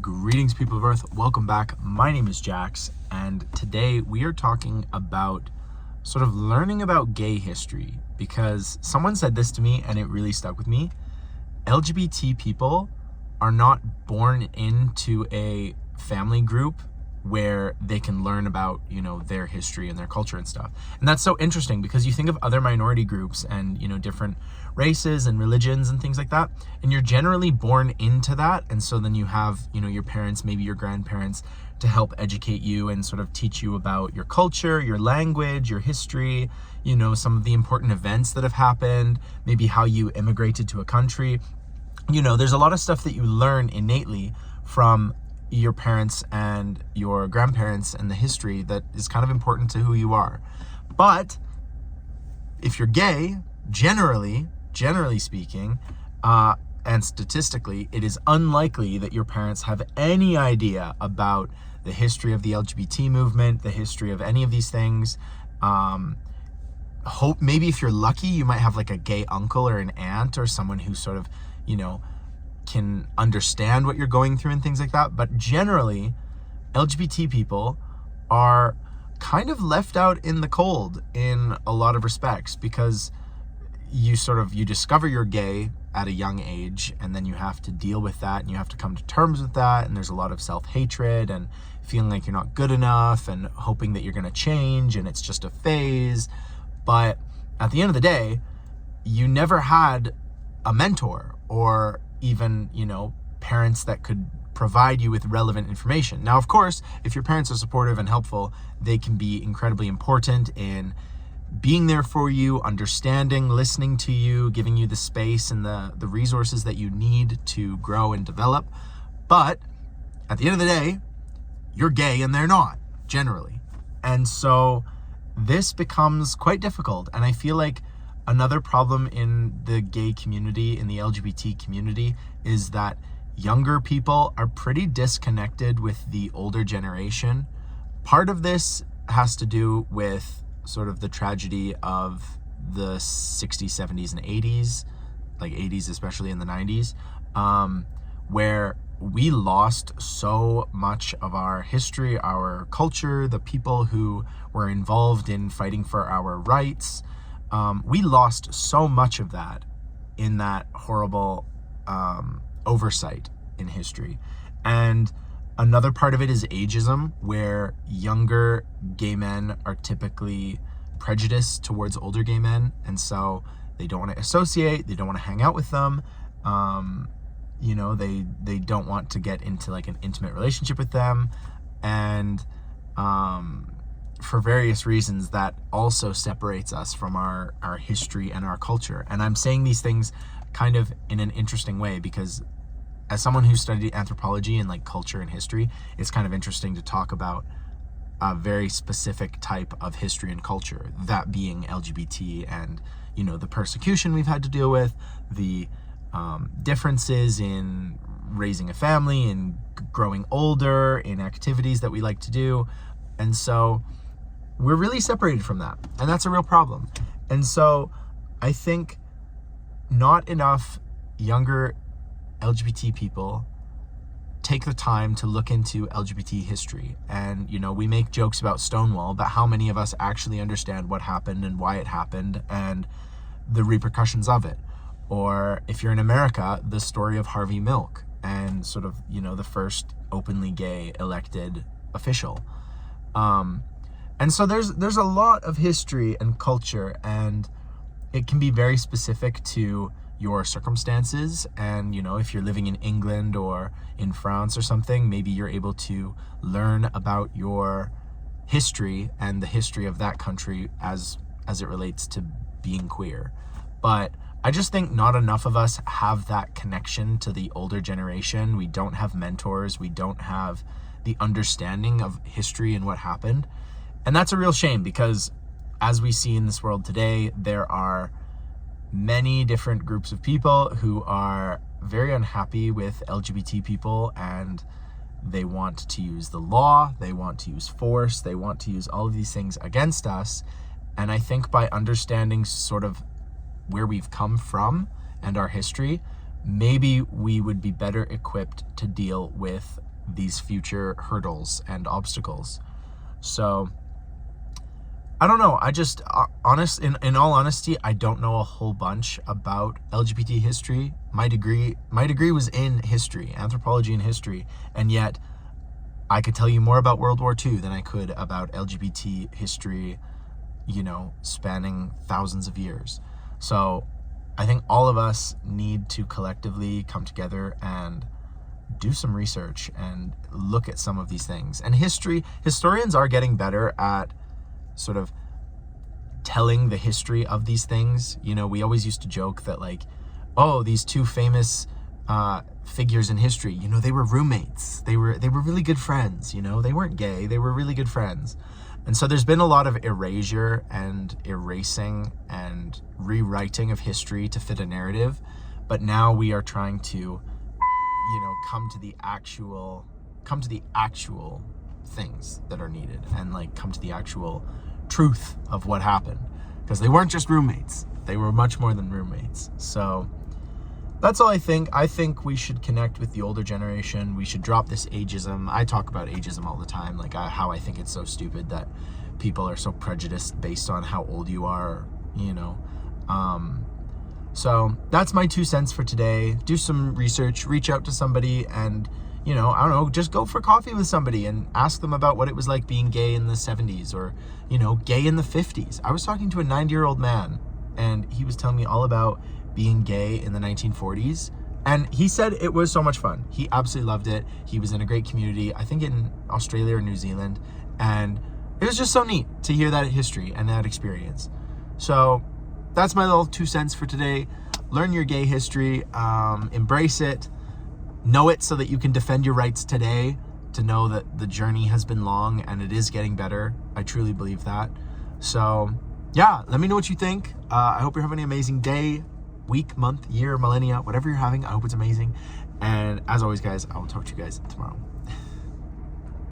Greetings, people of Earth. Welcome back. My name is Jax, and today we are talking about sort of learning about gay history because someone said this to me and it really stuck with me. LGBT people are not born into a family group where they can learn about, their history and their culture and stuff. And that's so interesting because you think of other minority groups and, different races and religions and things like that, and you're generally born into that. And so then you have, your parents, maybe your grandparents, to help educate you and sort of teach you about your culture, your language, your history, some of the important events that have happened, maybe how you immigrated to a country. There's a lot of stuff that you learn innately from your parents and your grandparents and the history that is kind of important to who you are. But if you're gay, generally speaking, and statistically, it is unlikely that your parents have any idea about the history of the LGBT movement, the history of any of these things. Maybe if you're lucky, you might have like a gay uncle or an aunt or someone who sort of, can understand what you're going through and things like that. But generally, LGBT people are kind of left out in the cold in a lot of respects because you discover you're gay at a young age, and then you have to deal with that and you have to come to terms with that. And there's a lot of self-hatred and feeling like you're not good enough and hoping that you're going to change and it's just a phase. But at the end of the day, you never had a mentor or even, parents that could provide you with relevant information. Now, of course, if your parents are supportive and helpful, they can be incredibly important in being there for you, understanding, listening to you, giving you the space and the resources that you need to grow and develop. But at the end of the day, you're gay and they're not, generally. And so this becomes quite difficult. And I feel like another problem in the gay community, in the LGBT community, is that younger people are pretty disconnected with the older generation. Part of this has to do with sort of the tragedy of the 60s, 70s, and 80s, like 80s, especially in the 90s, where we lost so much of our history, our culture, the people who were involved in fighting for our rights. We lost so much of that in that horrible oversight in history. And another part of it is ageism, where younger gay men are typically prejudiced towards older gay men. And so they don't want to associate, they don't want to hang out with them. They don't want to get into like an intimate relationship with them. And for various reasons, that also separates us from our history and our culture. And I'm saying these things kind of in an interesting way because as someone who studied anthropology and like culture and history, it's kind of interesting to talk about a very specific type of history and culture, that being LGBT and, the persecution we've had to deal with, the differences in raising a family and growing older, in activities that we like to do. And so we're really separated from that, and that's a real problem. And so I think not enough younger LGBT people take the time to look into LGBT history. And, we make jokes about Stonewall, but how many of us actually understand what happened and why it happened and the repercussions of it? Or if you're in America, the story of Harvey Milk and sort of, the first openly gay elected official. And so there's a lot of history and culture, and it can be very specific to your circumstances. And, if you're living in England or in France or something, maybe you're able to learn about your history and the history of that country as it relates to being queer. But I just think not enough of us have that connection to the older generation. We don't have mentors. We don't have the understanding of history and what happened. And that's a real shame because as we see in this world today, there are many different groups of people who are very unhappy with LGBT people, and they want to use the law, they want to use force, they want to use all of these things against us. And I think by understanding sort of where we've come from and our history, maybe we would be better equipped to deal with these future hurdles and obstacles. So I don't know. I just in all honesty, I don't know a whole bunch about LGBT history. My degree was in history, anthropology and history, and yet I could tell you more about World War II than I could about LGBT history, spanning thousands of years. So I think all of us need to collectively come together and do some research and look at some of these things. And historians are getting better at sort of telling the history of these things. We always used to joke that these two famous figures in history, they were roommates. They were really good friends. They weren't gay. They were really good friends. And so there's been a lot of erasure and erasing and rewriting of history to fit a narrative. But now we are trying to, come to the actual things that are needed, and come to the actual truth of what happened, because they weren't just roommates. They were much more than roommates. So that's all I think. I think we should connect with the older generation. We should drop this ageism. I talk about ageism all the time, how I think it's so stupid that people are so prejudiced based on how old you are, So that's my 2 cents for today. Do some research, reach out to somebody, and, I don't know, just go for coffee with somebody and ask them about what it was like being gay in the 70s or, gay in the 50s. I was talking to a 90-year-old man, and he was telling me all about being gay in the 1940s. And he said it was so much fun. He absolutely loved it. He was in a great community, I think in Australia or New Zealand. And it was just so neat to hear that history and that experience. So that's my little 2 cents for today. Learn your gay history, embrace it, know it so that you can defend your rights today, to know that the journey has been long and it is getting better. I truly believe that. So yeah, let me know what you think. I hope you're having an amazing day, week, month, year, millennia, whatever you're having. I hope it's amazing. And as always, guys, I will talk to you guys tomorrow.